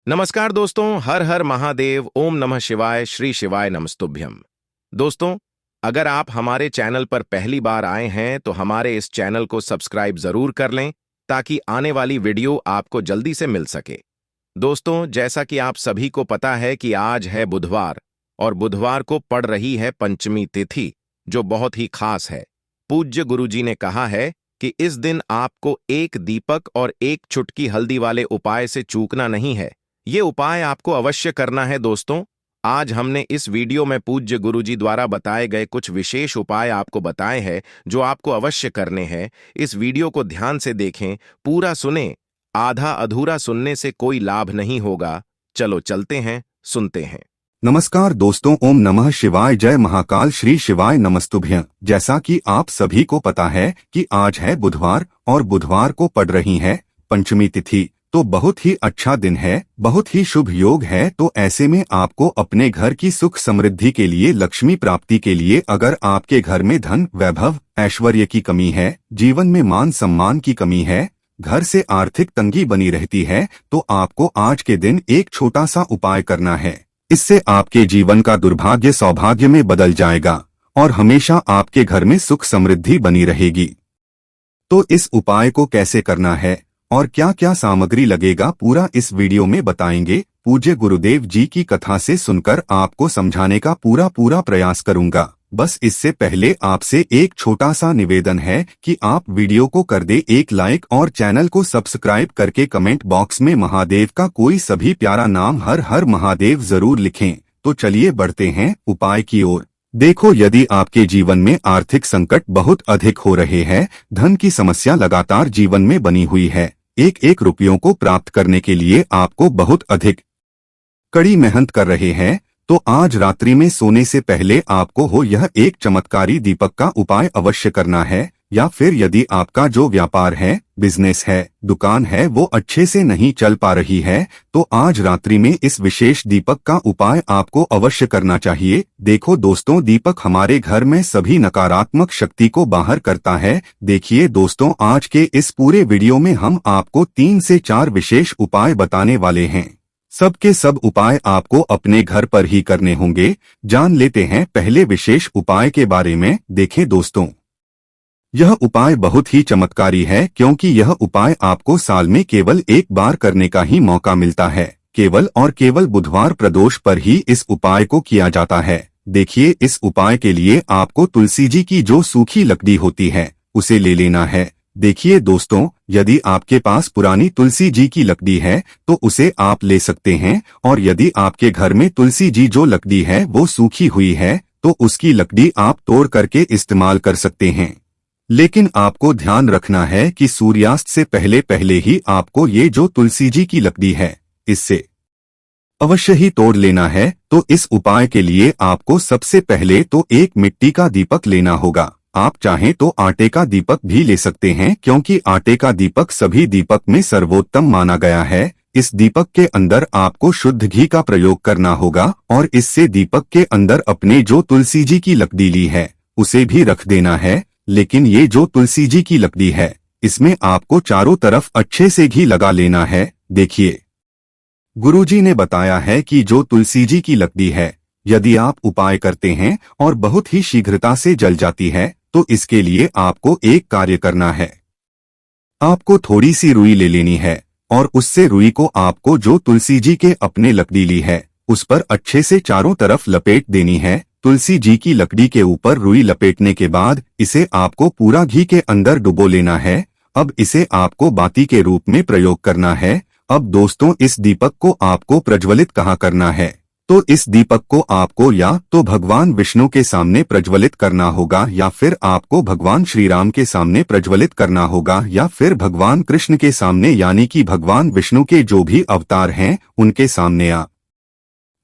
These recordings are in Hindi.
नमस्कार दोस्तों, हर हर महादेव, ओम नमः शिवाय, श्री शिवाय नमस्तुभ्यम। दोस्तों, अगर आप हमारे चैनल पर पहली बार आए हैं तो हमारे इस चैनल को सब्सक्राइब जरूर कर लें ताकि आने वाली वीडियो आपको जल्दी से मिल सके। दोस्तों, जैसा कि आप सभी को पता है कि आज है बुधवार और बुधवार को पड़ रही है पंचमी तिथि, जो बहुत ही खास है। पूज्य गुरुजी ने कहा है कि इस दिन आपको एक दीपक और एक चुटकी हल्दी वाले उपाय से चूकना नहीं है। ये उपाय आपको अवश्य करना है। दोस्तों, आज हमने इस वीडियो में पूज्य गुरुजी द्वारा बताए गए कुछ विशेष उपाय आपको बताए हैं जो आपको अवश्य करने हैं। इस वीडियो को ध्यान से देखें, पूरा सुने, आधा अधूरा सुनने से कोई लाभ नहीं होगा। चलो चलते हैं, सुनते हैं। नमस्कार दोस्तों, ओम नमः शिवाय, जय महाकाल, श्री शिवाय नमस्तुभ्यं। जैसा कि आप सभी को पता है कि आज है बुधवार और बुधवार को पड़ रही है पंचमी तिथि, तो बहुत ही अच्छा दिन है, बहुत ही शुभ योग है। तो ऐसे में आपको अपने घर की सुख समृद्धि के लिए, लक्ष्मी प्राप्ति के लिए, अगर आपके घर में धन, वैभव, ऐश्वर्य की कमी है, जीवन में मान सम्मान की कमी है, घर से आर्थिक तंगी बनी रहती है, तो आपको आज के दिन एक छोटा सा उपाय करना है। इससे आपके जीवन का दुर्भाग्य सौभाग्य में बदल जाएगा और हमेशा आपके घर में सुख समृद्धि बनी रहेगी। तो इस उपाय को कैसे करना है और क्या क्या सामग्री लगेगा, पूरा इस वीडियो में बताएंगे। पूज्य गुरुदेव जी की कथा से सुनकर आपको समझाने का पूरा प्रयास करूंगा। बस इससे पहले आपसे एक छोटा सा निवेदन है कि आप वीडियो को कर दे एक लाइक और चैनल को सब्सक्राइब करके कमेंट बॉक्स में महादेव का कोई सभी प्यारा नाम हर हर महादेव जरूर लिखें। तो चलिए बढ़ते हैं उपाय की ओर। देखो, यदि आपके जीवन में आर्थिक संकट बहुत अधिक हो रहे हैं, धन की समस्या लगातार जीवन में बनी हुई है, एक एक रुपयों को प्राप्त करने के लिए आपको बहुत अधिक कड़ी मेहनत कर रहे हैं, तो आज रात्रि में सोने से पहले आपको हो यह एक चमत्कारी दीपक का उपाय अवश्य करना है। या फिर यदि आपका जो व्यापार है, बिजनेस है, दुकान है, वो अच्छे से नहीं चल पा रही है, तो आज रात्रि में इस विशेष दीपक का उपाय आपको अवश्य करना चाहिए। देखो दोस्तों, दीपक हमारे घर में सभी नकारात्मक शक्ति को बाहर करता है। देखिए दोस्तों, आज के इस पूरे वीडियो में हम आपको 3 से 4 विशेष उपाय बताने वाले हैं। सबके सब उपाय आपको अपने घर पर ही करने होंगे। जान लेते हैं पहले विशेष उपाय के बारे में। देखें दोस्तों, यह उपाय बहुत ही चमत्कारी है, क्योंकि यह उपाय आपको साल में केवल एक बार करने का ही मौका मिलता है। केवल और केवल बुधवार प्रदोष पर ही इस उपाय को किया जाता है। देखिए, इस उपाय के लिए आपको तुलसी जी की जो सूखी लकड़ी होती है उसे ले लेना है। देखिए दोस्तों, यदि आपके पास पुरानी तुलसी जी की लकड़ी है तो उसे आप ले सकते हैं, और यदि आपके घर में तुलसी जी जो लकड़ी है वो सूखी हुई है तो उसकी लकड़ी आप तोड़ करके इस्तेमाल कर सकते हैं। लेकिन आपको ध्यान रखना है कि सूर्यास्त से पहले पहले ही आपको ये जो तुलसी जी की लकड़ी है इससे अवश्य ही तोड़ लेना है। तो इस उपाय के लिए आपको सबसे पहले तो एक मिट्टी का दीपक लेना होगा। आप चाहें तो आटे का दीपक भी ले सकते हैं, क्योंकि आटे का दीपक सभी दीपक में सर्वोत्तम माना गया है। इस दीपक के अंदर आपको शुद्ध घी का प्रयोग करना होगा और इससे दीपक के अंदर अपने जो तुलसी जी की लकड़ी ली है उसे भी रख देना है। लेकिन ये जो तुलसी जी की लकड़ी है इसमें आपको चारों तरफ अच्छे से घी लगा लेना है। देखिए, गुरुजी ने बताया है कि जो तुलसी जी की लकड़ी है, यदि आप उपाय करते हैं और बहुत ही शीघ्रता से जल जाती है, तो इसके लिए आपको एक कार्य करना है। आपको थोड़ी सी रुई ले लेनी है और उससे रुई को आपको जो तुलसी जी के अपने लकड़ी ली है उस पर अच्छे से चारों तरफ लपेट देनी है। तुलसी जी की लकड़ी के ऊपर रुई लपेटने के बाद इसे आपको पूरा घी के अंदर डुबो लेना है। अब इसे आपको बाती के रूप में प्रयोग करना है। अब दोस्तों, इस दीपक को आपको प्रज्वलित कहाँ करना है, तो इस दीपक को आपको या तो भगवान विष्णु के सामने प्रज्वलित करना होगा, या फिर आपको भगवान श्री राम के सामने प्रज्वलित करना होगा, या फिर भगवान कृष्ण के सामने, यानी कि भगवान विष्णु के जो भी अवतार हैं उनके सामने आप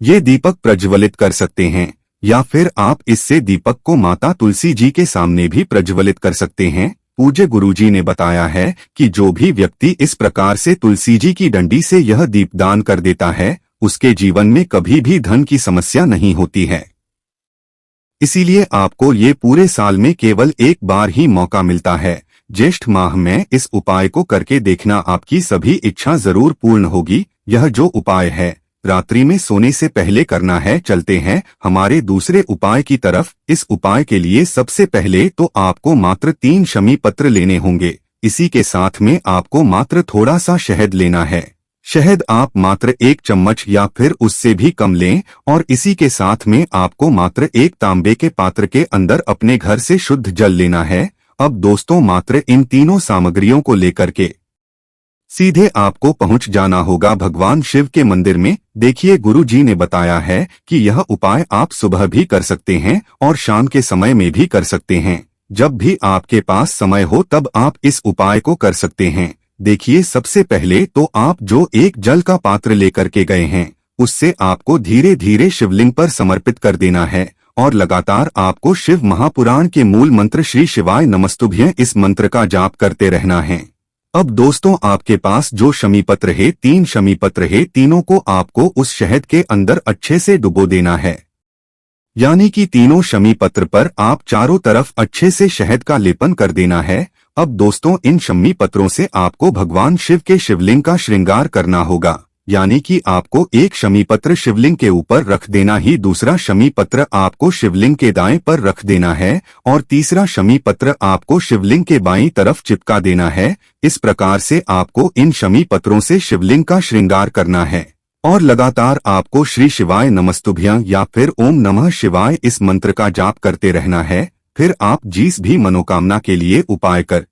ये दीपक प्रज्वलित कर सकते हैं। या फिर आप इससे दीपक को माता तुलसी जी के सामने भी प्रज्वलित कर सकते हैं। पूज्य गुरुजी ने बताया है कि जो भी व्यक्ति इस प्रकार से तुलसी जी की डंडी से यह दीपदान कर देता है उसके जीवन में कभी भी धन की समस्या नहीं होती है। इसीलिए आपको ये पूरे साल में केवल एक बार ही मौका मिलता है। ज्येष्ठ माह में इस उपाय को करके देखना, आपकी सभी इच्छा जरूर पूर्ण होगी। यह जो उपाय है रात्रि में सोने से पहले करना है। चलते हैं हमारे दूसरे उपाय की तरफ। इस उपाय के लिए सबसे पहले तो आपको मात्र 3 शमी पत्र लेने होंगे। इसी के साथ में आपको मात्र थोड़ा सा शहद लेना है। शहद आप मात्र 1 चम्मच या फिर उससे भी कम लें और इसी के साथ में आपको मात्र 1 तांबे के पात्र के अंदर अपने घर से शुद्ध जल लेना है। अब दोस्तों मात्र इन तीनों सामग्रियों को लेकर के सीधे आपको पहुंच जाना होगा भगवान शिव के मंदिर में। देखिए गुरु जी ने बताया है कि यह उपाय आप सुबह भी कर सकते हैं और शाम के समय में भी कर सकते हैं। जब भी आपके पास समय हो तब आप इस उपाय को कर सकते हैं। देखिए सबसे पहले तो आप जो एक जल का पात्र लेकर के गए हैं उससे आपको धीरे धीरे शिवलिंग पर समर्पित कर देना है और लगातार आपको शिव महापुराण के मूल मंत्र श्री शिवाय नमस्तुभ्यं इस मंत्र का जाप करते रहना है। अब दोस्तों आपके पास जो शमी पत्र है 3 शमी पत्र है, तीनों को आपको उस शहद के अंदर अच्छे से डुबो देना है। यानी कि तीनों शमी पत्र पर आप चारों तरफ अच्छे से शहद का लेपन कर देना है। अब दोस्तों इन शमी पत्रों से आपको भगवान शिव के शिवलिंग का श्रृंगार करना होगा। यानी कि आपको एक शमी पत्र शिवलिंग के ऊपर रख देना ही, दूसरा शमी पत्र आपको शिवलिंग के दाएं पर रख देना है और तीसरा शमी पत्र आपको शिवलिंग के बाईं तरफ चिपका देना है। इस प्रकार से आपको इन शमी पत्रों से शिवलिंग का श्रृंगार करना है और लगातार आपको श्री शिवाय नमस्तुभ्यं या फिर ओम नमः शिवाय इस मंत्र का जाप करते रहना है। फिर आप जिस भी मनोकामना के लिए उपाय कर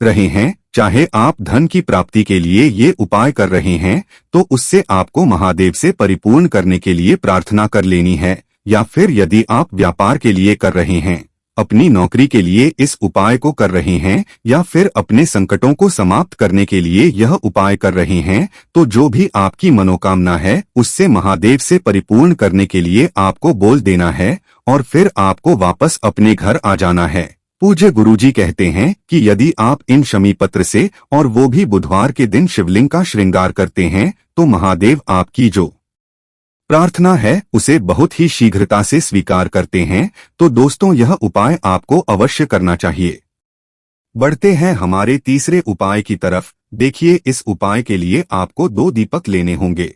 रहे हैं, चाहे आप धन की प्राप्ति के लिए ये उपाय कर रहे हैं तो उससे आपको महादेव से परिपूर्ण करने के लिए प्रार्थना कर लेनी है, या फिर यदि आप व्यापार के लिए कर रहे हैं, अपनी नौकरी के लिए इस उपाय को कर रहे हैं, या फिर अपने संकटों को समाप्त करने के लिए यह उपाय कर रहे हैं, तो जो भी आपकी मनोकामना है उससे महादेव से परिपूर्ण करने के लिए आपको बोल देना है और फिर आपको वापस अपने घर आ जाना है। पूज्य गुरुजी कहते हैं कि यदि आप इन शमी पत्र से और वो भी बुधवार के दिन शिवलिंग का श्रृंगार करते हैं तो महादेव आपकी जो प्रार्थना है उसे बहुत ही शीघ्रता से स्वीकार करते हैं। तो दोस्तों यह उपाय आपको अवश्य करना चाहिए। बढ़ते हैं हमारे तीसरे उपाय की तरफ। देखिए इस उपाय के लिए आपको 2 दीपक लेने होंगे।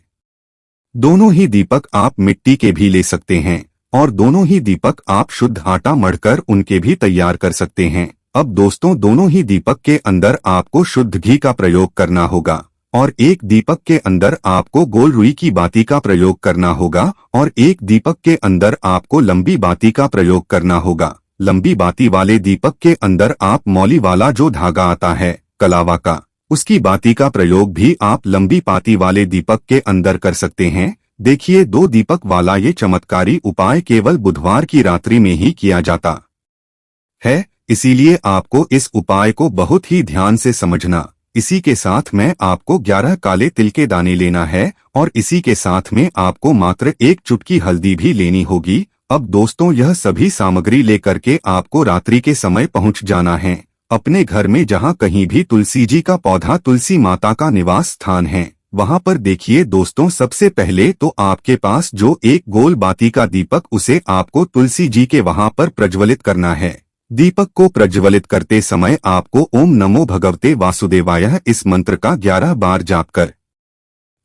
दोनों ही दीपक आप मिट्टी के भी ले सकते हैं और दोनों ही दीपक आप शुद्ध आटा मढ़कर उनके भी तैयार कर सकते हैं। अब दोस्तों दोनों ही दीपक के अंदर आपको शुद्ध घी का प्रयोग करना होगा और एक दीपक के अंदर आपको गोल रुई की बाती का प्रयोग करना होगा और एक दीपक के अंदर आपको लंबी बाती का प्रयोग करना होगा। लंबी बाती वाले दीपक के अंदर आप मौली वाला जो धागा आता है कलावा का, उसकी बाती का प्रयोग भी आप लंबी पाती वाले दीपक के अंदर कर सकते हैं। देखिए 2 दीपक वाला ये चमत्कारी उपाय केवल बुधवार की रात्रि में ही किया जाता है, इसीलिए आपको इस उपाय को बहुत ही ध्यान से समझना। इसी के साथ में आपको 11 काले तिल के दाने लेना है और इसी के साथ में आपको मात्र 1 चुटकी हल्दी भी लेनी होगी। अब दोस्तों यह सभी सामग्री लेकर के आपको रात्रि के समय पहुंच जाना है अपने घर में, जहां कहीं भी तुलसी जी का पौधा, तुलसी माता का निवास स्थान है, वहां पर देखिए दोस्तों सबसे पहले तो आपके पास जो एक गोल बाती का दीपक, उसे आपको तुलसी जी के वहां पर प्रज्वलित करना है। दीपक को प्रज्वलित करते समय आपको ओम नमो भगवते वासुदेवाय इस मंत्र का 11 बार जाप कर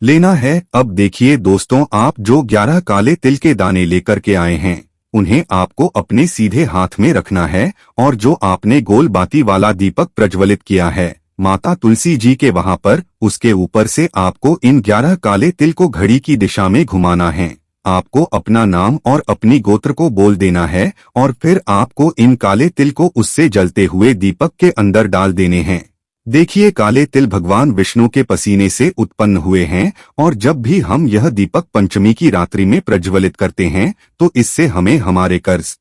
लेना है। अब देखिए दोस्तों आप जो 11 काले तिल के दाने लेकर के आए हैं उन्हें आपको अपने सीधे हाथ में रखना है और जो आपने गोल बाती वाला दीपक प्रज्वलित किया है माता तुलसी जी के वहां पर, उसके ऊपर से आपको इन 11 काले तिल को घड़ी की दिशा में घुमाना है। आपको अपना नाम और अपनी गोत्र को बोल देना है और फिर आपको इन काले तिल को उससे जलते हुए दीपक के अंदर डाल देने हैं। देखिए काले तिल भगवान विष्णु के पसीने से उत्पन्न हुए हैं और जब भी हम यह दीपक पंचमी की रात्रि में प्रज्वलित करते हैं तो इससे हमें हमारे कर्ज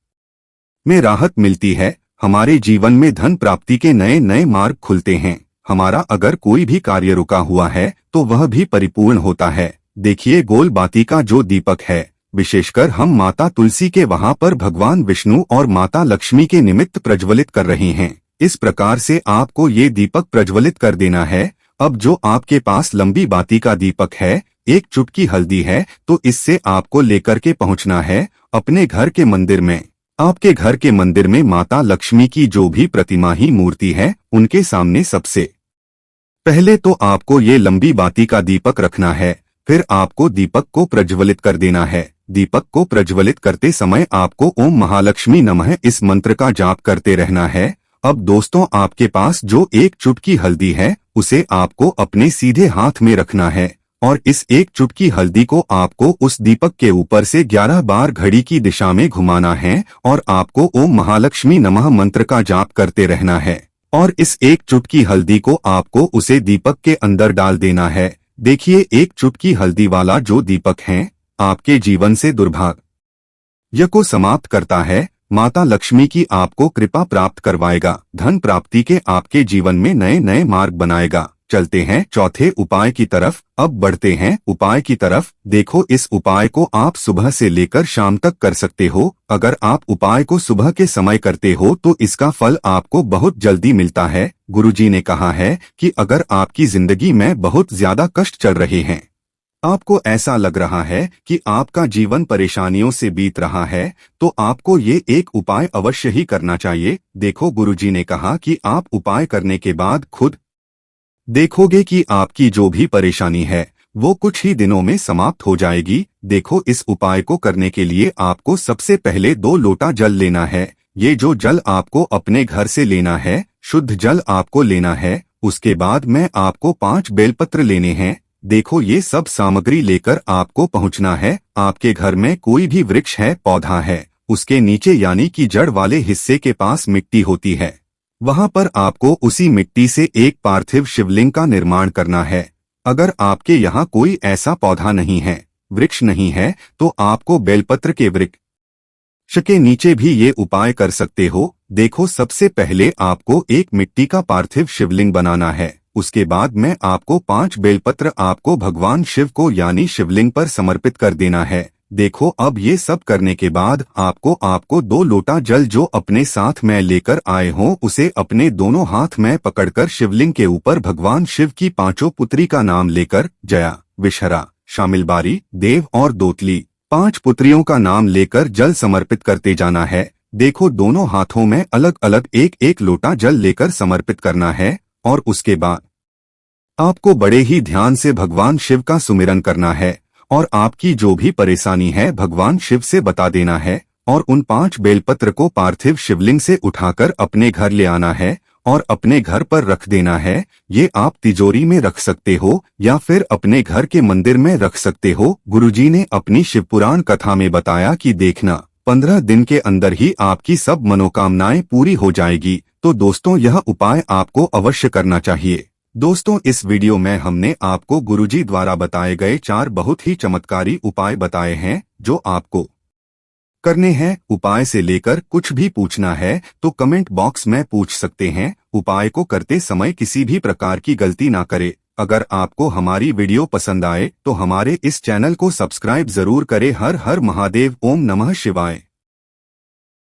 में राहत मिलती है, हमारे जीवन में धन प्राप्ति के नए नए मार्ग खुलते हैं, हमारा अगर कोई भी कार्य रुका हुआ है तो वह भी परिपूर्ण होता है। देखिए गोल बाती का जो दीपक है विशेषकर हम माता तुलसी के वहां पर भगवान विष्णु और माता लक्ष्मी के निमित्त प्रज्वलित कर रहे हैं। इस प्रकार से आपको ये दीपक प्रज्वलित कर देना है। अब जो आपके पास लंबी बाती का दीपक है, 1 चुटकी हल्दी है, तो इससे आपको लेकर के पहुंचना है अपने घर के मंदिर में। आपके घर के मंदिर में माता लक्ष्मी की जो भी प्रतिमा ही मूर्ति है उनके सामने सबसे पहले तो आपको ये लंबी बाती का दीपक रखना है, फिर आपको दीपक को प्रज्वलित कर देना है। दीपक को प्रज्वलित करते समय आपको ओम महालक्ष्मी नमः इस मंत्र का जाप करते रहना है। अब दोस्तों, आपके पास जो एक चुटकी हल्दी है उसे आपको अपने सीधे हाथ में रखना है और इस एक चुटकी हल्दी को आपको उस दीपक के ऊपर से 11 बार घड़ी की दिशा में घुमाना है और आपको ओम महालक्ष्मी नमः मंत्र का जाप करते रहना है और इस एक चुटकी हल्दी को आपको उसे दीपक के अंदर डाल देना है। देखिए, एक चुटकी हल्दी वाला जो दीपक है आपके जीवन से दुर्भाग्य को समाप्त करता है, माता लक्ष्मी की आपको कृपा प्राप्त करवाएगा, धन प्राप्ति के आपके जीवन में नए नए मार्ग बनाएगा। चलते हैं चौथे उपाय की तरफ। अब बढ़ते हैं उपाय की तरफ। देखो, इस उपाय को आप सुबह से लेकर शाम तक कर सकते हो। अगर आप उपाय को सुबह के समय करते हो तो इसका फल आपको बहुत जल्दी मिलता है। गुरुजी ने कहा है कि अगर आपकी जिंदगी में बहुत ज्यादा कष्ट चल रहे हैं, आपको ऐसा लग रहा है कि आपका जीवन परेशानियों से बीत रहा है, तो आपको ये एक उपाय अवश्य ही करना चाहिए। देखो, गुरुजी ने कहा कि आप उपाय करने के बाद खुद देखोगे कि आपकी जो भी परेशानी है वो कुछ ही दिनों में समाप्त हो जाएगी। देखो, इस उपाय को करने के लिए आपको सबसे पहले 2 लोटा जल लेना है। ये जो जल आपको अपने घर से लेना है, शुद्ध जल आपको लेना है। उसके बाद में आपको 5 बेलपत्र लेने हैं। देखो, ये सब सामग्री लेकर आपको पहुंचना है। आपके घर में कोई भी वृक्ष है, पौधा है, उसके नीचे यानी कि जड़ वाले हिस्से के पास मिट्टी होती है, वहां पर आपको उसी मिट्टी से एक पार्थिव शिवलिंग का निर्माण करना है। अगर आपके यहाँ कोई ऐसा पौधा नहीं है, वृक्ष नहीं है, तो आपको बेलपत्र के वृक्ष के नीचे भी ये उपाय कर सकते हो। देखो, सबसे पहले आपको एक मिट्टी का पार्थिव शिवलिंग बनाना है। उसके बाद में आपको 5 बेलपत्र आपको भगवान शिव को यानी शिवलिंग पर समर्पित कर देना है। देखो, अब ये सब करने के बाद आपको 2 लोटा जल जो अपने साथ में लेकर आए हो उसे अपने दोनों हाथ में पकड़कर शिवलिंग के ऊपर भगवान शिव की 5 पुत्री का नाम लेकर जया, विषहरा, शामिलबारी, देव और दोतली 5 पुत्रियों का नाम लेकर जल समर्पित करते जाना है। देखो, दोनों हाथों में अलग अलग एक एक लोटा जल लेकर समर्पित करना है और उसके बाद आपको बड़े ही ध्यान से भगवान शिव का सुमिरन करना है और आपकी जो भी परेशानी है भगवान शिव से बता देना है और उन 5 बेलपत्र को पार्थिव शिवलिंग से उठाकर अपने घर ले आना है और अपने घर पर रख देना है। ये आप तिजोरी में रख सकते हो या फिर अपने घर के मंदिर में रख सकते हो। गुरुजी ने अपनी शिवपुराण कथा में बताया कि देखना, 15 दिन के अंदर ही आपकी सब मनोकामनाएं पूरी हो जाएगी। तो दोस्तों, यह उपाय आपको अवश्य करना चाहिए। दोस्तों, इस वीडियो में हमने आपको गुरुजी द्वारा बताए गए 4 बहुत ही चमत्कारी उपाय बताए हैं जो आपको करने हैं। उपाय से लेकर कुछ भी पूछना है तो कमेंट बॉक्स में पूछ सकते हैं। उपाय को करते समय किसी भी प्रकार की गलती ना करें। अगर आपको हमारी वीडियो पसंद आए तो हमारे इस चैनल को सब्सक्राइब जरूर करें। हर हर महादेव। ओम नमः शिवाय।